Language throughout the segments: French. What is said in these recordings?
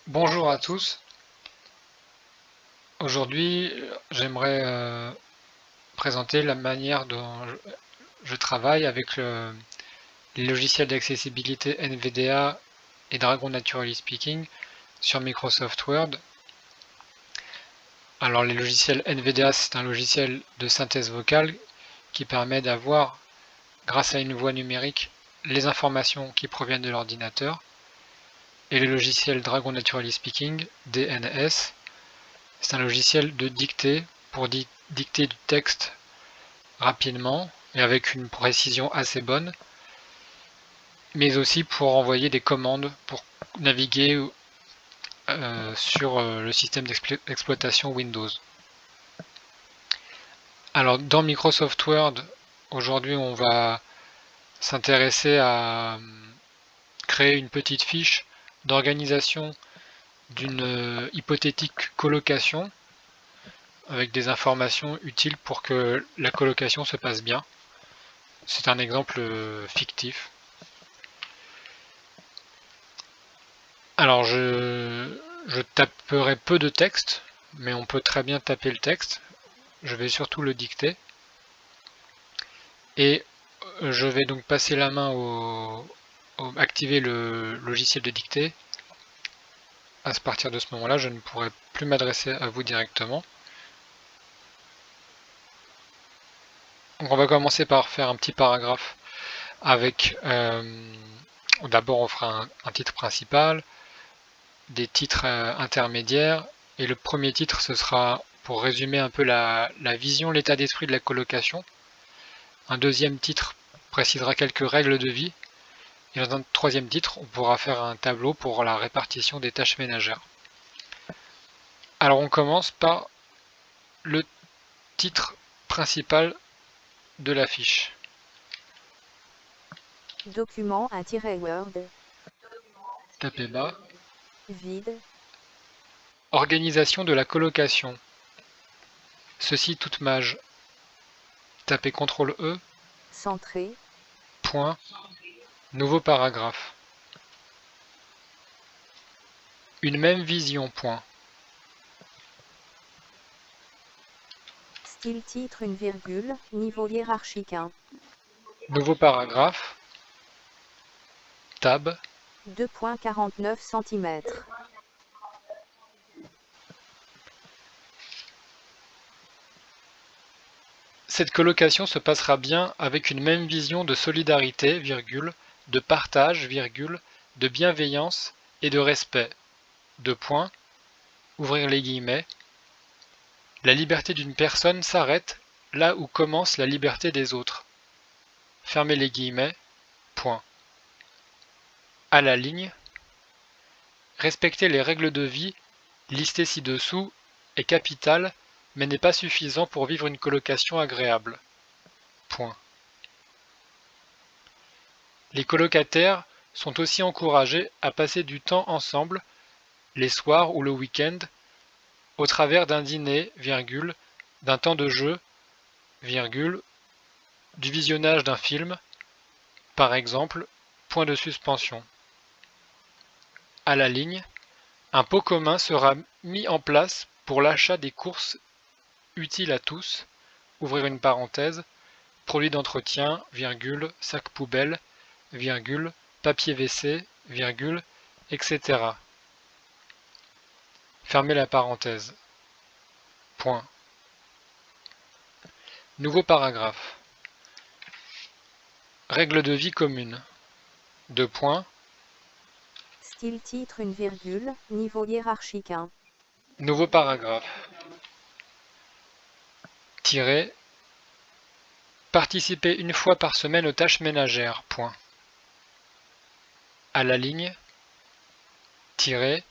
Bonjour à tous. Aujourd'hui, j'aimerais présenter la manière dont je travaille avec les logiciels d'accessibilité NVDA et Dragon Naturally Speaking sur Microsoft Word. Alors les logiciels NVDA, c'est un logiciel de synthèse vocale qui permet d'avoir, grâce à une voix numérique, les informations qui proviennent de l'ordinateur. Et le logiciel Dragon Naturally Speaking, DNS, c'est un logiciel de dictée pour dicter du texte rapidement et avec une précision assez bonne, mais aussi pour envoyer des commandes pour naviguer sur le système d'exploitation Windows. Alors dans Microsoft Word, aujourd'hui on va s'intéresser à créer une petite fiche d'organisation d'une hypothétique colocation avec des informations utiles pour que la colocation se passe bien. C'est un exemple fictif. Alors je taperai peu de texte, mais on peut très bien taper le texte. Je vais surtout le dicter. Et je vais donc passer la main activer le logiciel de dictée. À partir de ce moment-là, je ne pourrai plus m'adresser à vous directement. Donc on va commencer par faire un petit paragraphe avec, d'abord on fera un titre principal, des titres intermédiaires, et le premier titre ce sera pour résumer un peu la vision, l'état d'esprit de la colocation. Un deuxième titre précisera quelques règles de vie, et dans un troisième titre on pourra faire un tableau pour la répartition des tâches ménagères. Alors on commence par le titre principal de la fiche. Document -Word. Tapez bas. Vide. Organisation de la colocation. Ceci toute mage. Tapez CTRL E. Centré. Point. Nouveau paragraphe. Une même vision. Point. Style titre une virgule. Niveau hiérarchique 1. Nouveau paragraphe. Tab. 2,49 cm. Cette colocation se passera bien avec une même vision de solidarité, virgule, de partage, virgule, de bienveillance et de respect. Deux points. Ouvrir les guillemets. La liberté d'une personne s'arrête là où commence la liberté des autres. Fermez les guillemets. Point. À la ligne. Respecter les règles de vie listées ci-dessous est capital, mais n'est pas suffisant pour vivre une colocation agréable. Point. Les colocataires sont aussi encouragés à passer du temps ensemble, les soirs ou le week-end, au travers d'un dîner, virgule, d'un temps de jeu, virgule, du visionnage d'un film, par exemple, point de suspension. À la ligne, un pot commun sera mis en place pour l'achat des courses utiles à tous, ouvrir une parenthèse, produits d'entretien, virgule, sac poubelle, virgule, papier WC, virgule, etc. Fermez la parenthèse. Point. Nouveau paragraphe. Règles de vie commune. Deux points. Style titre une virgule. Niveau hiérarchique 1. Nouveau paragraphe. Tiret. Participer une fois par semaine aux tâches ménagères. Point. À la ligne. Tiret.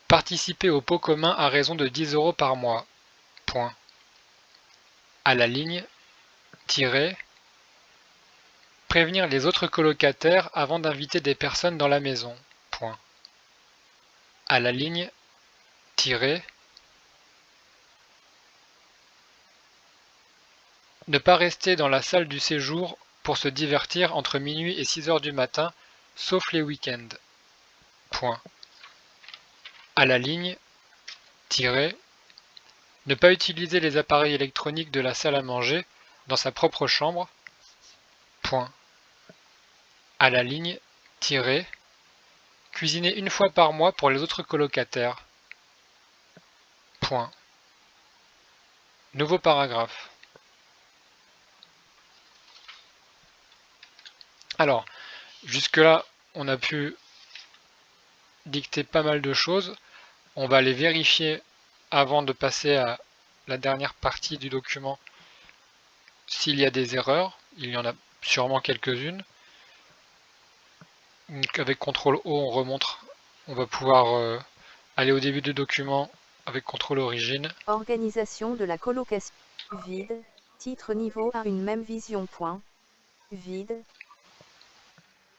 Participer au pot commun à raison de 10 € par mois. Point. À la ligne. Tiret. Prévenir les autres colocataires avant d'inviter des personnes dans la maison. Point. À la ligne. Tiret. Ne pas rester dans la salle du séjour pour se divertir entre minuit et 6 h du matin, sauf les week-ends. Point. à la ligne, tiret, ne pas utiliser les appareils électroniques de la salle à manger dans sa propre chambre, point. À la ligne, tiret, cuisiner une fois par mois pour les autres colocataires, point. Nouveau paragraphe. Alors, jusque-là, on a pu dicter pas mal de choses. On va les vérifier avant de passer à la dernière partie du document. S'il y a des erreurs, il y en a sûrement quelques-unes. Avec CTRL O, on remontre. On va pouvoir aller au début du document avec CTRL origine. Organisation de la colocation. Vide. Titre niveau 1 une même vision. Point. Vide.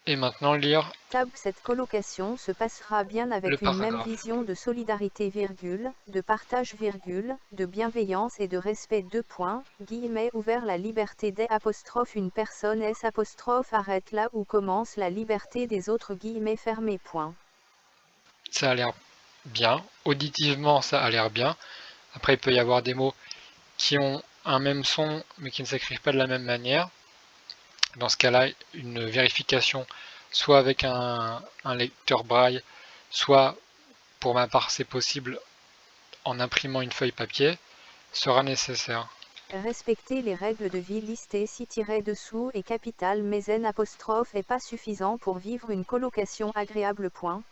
Et maintenant lire Table cette colocation se passera bien le avec une même paragraphe. vision de solidarité virgule, de partage virgule, de bienveillance et de respect 2 points, guillemets ouvert la liberté des apostrophes une personne s apostrophe arrête là où commence la liberté des autres guillemets fermés point. Ça a l'air bien. Auditivement, ça a l'air bien. Après, il peut y avoir des mots qui ont un même son mais qui ne s'écrivent pas de la même manière. Dans ce cas-là, une vérification soit avec un lecteur braille, soit, pour ma part c'est possible, en imprimant une feuille papier, sera nécessaire. Respecter les règles de vie listées ci-dessous et capitale mais n apostrophe est pas suffisant pour vivre une colocation agréable. Point.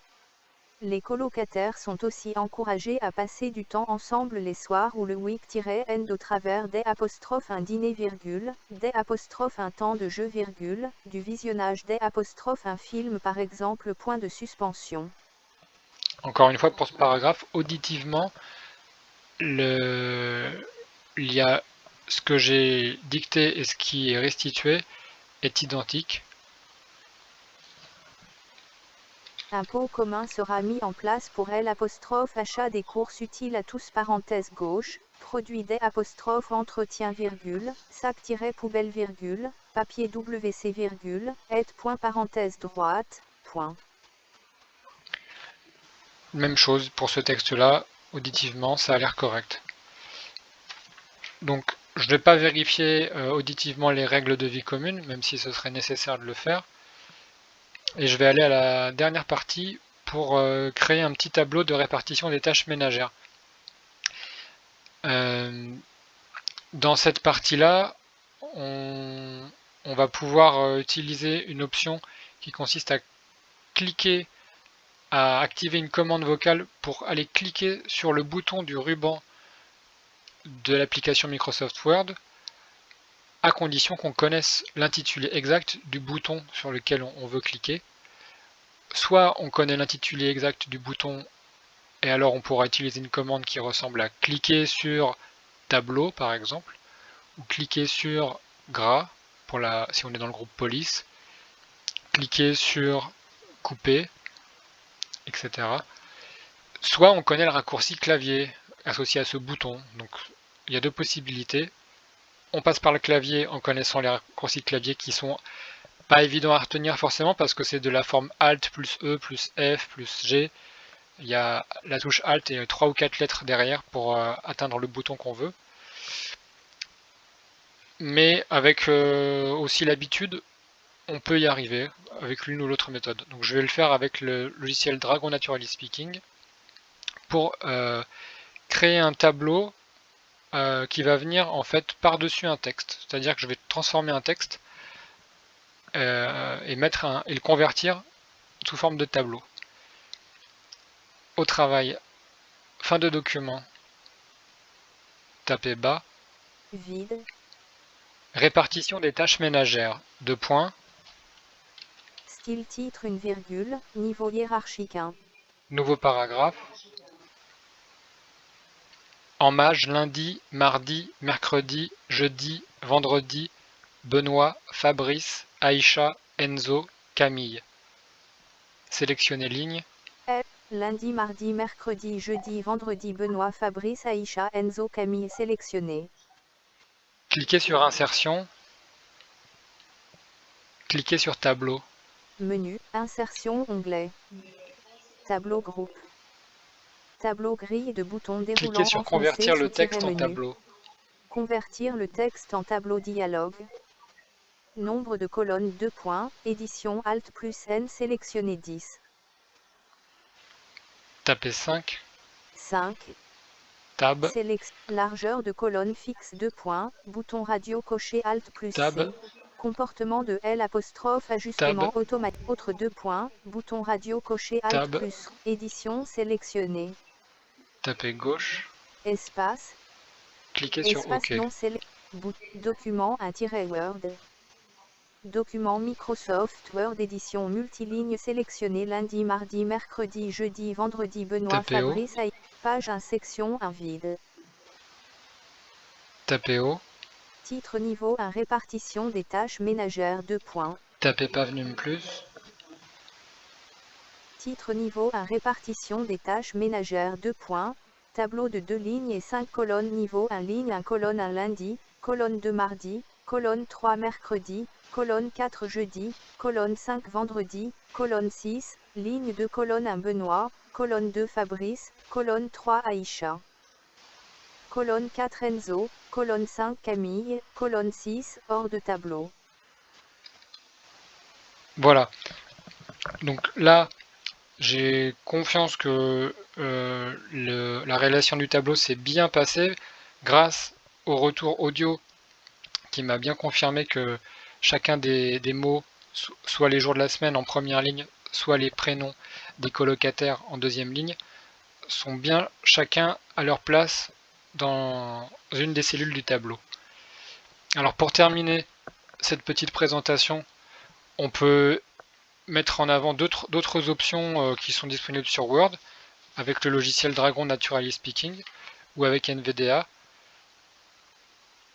Les colocataires sont aussi encouragés à passer du temps ensemble les soirs ou le week-end au travers des apostrophes un dîner virgule, des apostrophes un temps de jeu virgule, du visionnage des apostrophes un film par exemple point de suspension. Encore une fois, pour ce paragraphe, auditivement, il y a ce que j'ai dicté et ce qui est restitué est identique. Un pot commun sera mis en place pour achat des courses utiles à tous parenthèse gauche, produit des apostrophes entretien virgule, sac-poubelle virgule, papier WC virgule, aide point parenthèse droite, point. Même chose pour ce texte-là, auditivement, ça a l'air correct. Donc, je ne vais pas vérifier auditivement les règles de vie commune, même si ce serait nécessaire de le faire. Et je vais aller à la dernière partie pour créer un petit tableau de répartition des tâches ménagères. Dans cette partie-là, on va pouvoir utiliser une option qui consiste à cliquer, à activer une commande vocale pour aller cliquer sur le bouton du ruban de l'application Microsoft Word, à condition qu'on connaisse l'intitulé exact du bouton sur lequel on veut cliquer. Soit on connaît l'intitulé exact du bouton et alors on pourra utiliser une commande qui ressemble à cliquer sur tableau par exemple, ou cliquer sur gras pour si on est dans le groupe police, cliquer sur couper, etc. Soit on connaît le raccourci clavier associé à ce bouton. Donc il y a deux possibilités. On passe par le clavier en connaissant les raccourcis clavier qui sont pas évidents à retenir forcément parce que c'est de la forme Alt plus E plus F plus G. Il y a la touche Alt et 3 ou 4 lettres derrière pour atteindre le bouton qu'on veut. Mais avec aussi l'habitude, on peut y arriver avec l'une ou l'autre méthode. Donc je vais le faire avec le logiciel Dragon Naturally Speaking pour créer un tableau qui va venir en fait par-dessus un texte. C'est-à-dire que je vais transformer un texte et le convertir sous forme de tableau. Au travail, fin de document, tapez bas. Vide. Répartition des tâches ménagères, 2 points. Style titre une virgule, niveau hiérarchique 1. Nouveau paragraphe. En mage lundi, mardi, mercredi, jeudi, vendredi, Benoît, Fabrice, Aïcha, Enzo, Camille. Sélectionnez ligne. Lundi, mardi, mercredi, jeudi, vendredi Benoît, Fabrice, Aïcha, Enzo, Camille sélectionné. Cliquez sur insertion. Cliquez sur tableau. Menu, insertion onglet. Tableau groupe. Tableau grille de boutons Cliquez déroulants sur enfoncés convertir le sous texte en menu. tableau. Convertir le texte en tableau dialogue. Nombre de colonnes 2 points, édition Alt plus N sélectionné 10. Tapez 5. 5. Tab. Largeur de colonne fixe 2 points, bouton radio coché Alt plus Tab. C. Comportement de L', ajustement Tab. automatique. Autre 2 points, bouton radio coché Alt Tab. plus. Édition sélectionnée. Tapez gauche. Espace. Cliquez sur Espace OK. non sélectionné. Document Word. Document Microsoft Word édition multiligne sélectionné lundi, mardi, mercredi, jeudi, vendredi. Benoît Tapez haut. Fabrice. Page 1 section 1 vide. Tapez haut. Titre niveau 1 répartition des tâches ménagères 2 points. Tapez Pavnum plus. Titre niveau 1 répartition des tâches ménagères 2 points. Tableau de 2 lignes et 5 colonnes niveau 1 ligne 1 colonne 1 lundi, colonne 2 mardi, colonne 3 mercredi, colonne 4 jeudi, colonne 5 vendredi, colonne 6, ligne 2 colonne 1 Benoît, colonne 2 Fabrice, colonne 3 Aïcha. Colonne 4 Enzo, colonne 5 Camille, colonne 6 hors de tableau. Voilà. Donc là, j'ai confiance que la réalisation du tableau s'est bien passée grâce au retour audio qui m'a bien confirmé que chacun des mots, soit les jours de la semaine en première ligne, soit les prénoms des colocataires en deuxième ligne, sont bien chacun à leur place dans une des cellules du tableau. Alors pour terminer cette petite présentation, on peut mettre en avant d'autres options qui sont disponibles sur Word avec le logiciel Dragon Naturally Speaking ou avec NVDA.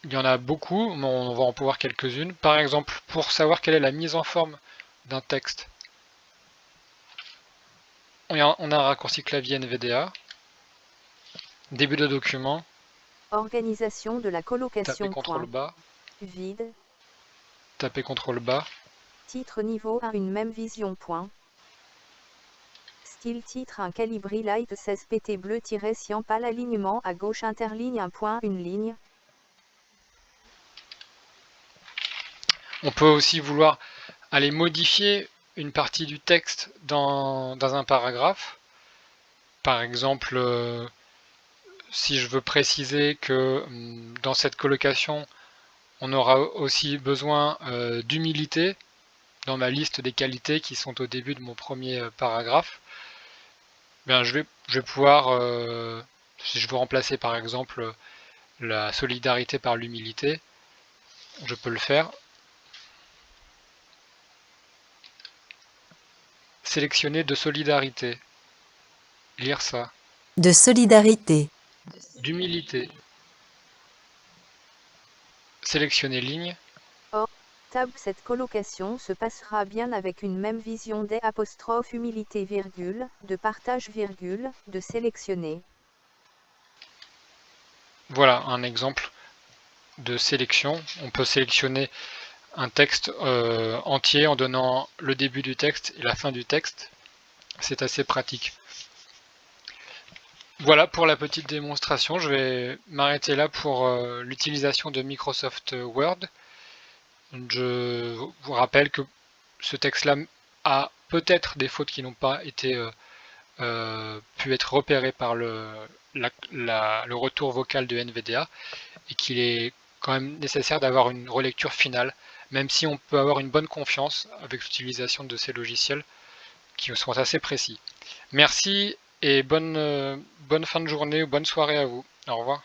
Il y en a beaucoup, mais on va en pouvoir quelques-unes. Par exemple, pour savoir quelle est la mise en forme d'un texte, on a un raccourci clavier NVDA. Début de document. Organisation de la colocation. Tapez CTRL bas. Vide. Tapez CTRL bas. Titre niveau 1 une même vision. Style titre un Calibri Light 16 PT bleu-cyan pâle alignement à gauche interligne un point une ligne. On peut aussi vouloir aller modifier une partie du texte dans un paragraphe. Par exemple, si je veux préciser que dans cette colocation, on aura aussi besoin d'humilité dans ma liste des qualités qui sont au début de mon premier paragraphe, bien, je vais pouvoir, si je veux remplacer par exemple la solidarité par l'humilité, je peux le faire. Sélectionner de solidarité. Lire ça. De solidarité. D'humilité. Sélectionner ligne. Or, table cette colocation se passera bien avec une même vision des apostrophes humilité virgule, de partage virgule, de sélectionner. Voilà un exemple de sélection. On peut sélectionner un texte entier en donnant le début du texte et la fin du texte. C'est assez pratique. Voilà pour la petite démonstration. Je vais m'arrêter là pour l'utilisation de Microsoft Word. Je vous rappelle que ce texte-là a peut-être des fautes qui n'ont pas été pu être repérées par le retour vocal de NVDA et qu'il est quand même nécessaire d'avoir une relecture finale, même si on peut avoir une bonne confiance avec l'utilisation de ces logiciels qui sont assez précis. Merci et bonne fin de journée ou bonne soirée à vous. Au revoir.